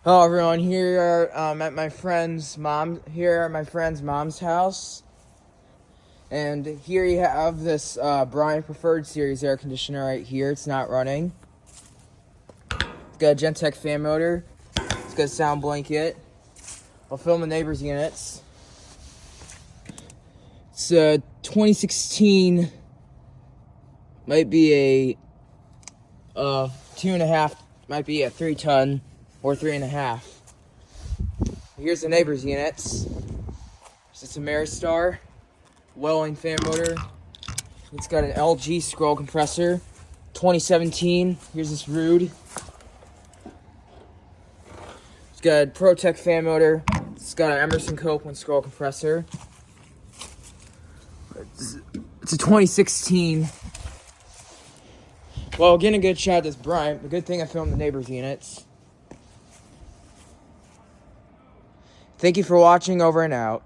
Hello everyone, here at my friend's mom's house, and here you have this Bryant Preferred Series air conditioner right here. It's not running. It's got a Gentech fan motor. It's got a sound blanket. I'll film the neighbors' units. It's a 2016, might be a 2.5, might be a 3-ton. Or 3.5. Here's the neighbor's units. It's a Ameristar Welling fan motor. It's got an LG scroll compressor. 2017. Here's this Ruud. It's got a ProTech fan motor. It's got an Emerson Copeland scroll compressor. It's a 2016. Well, getting a good shot at this Bryant. The good thing I filmed the neighbor's units. Thank you for watching. Over and out.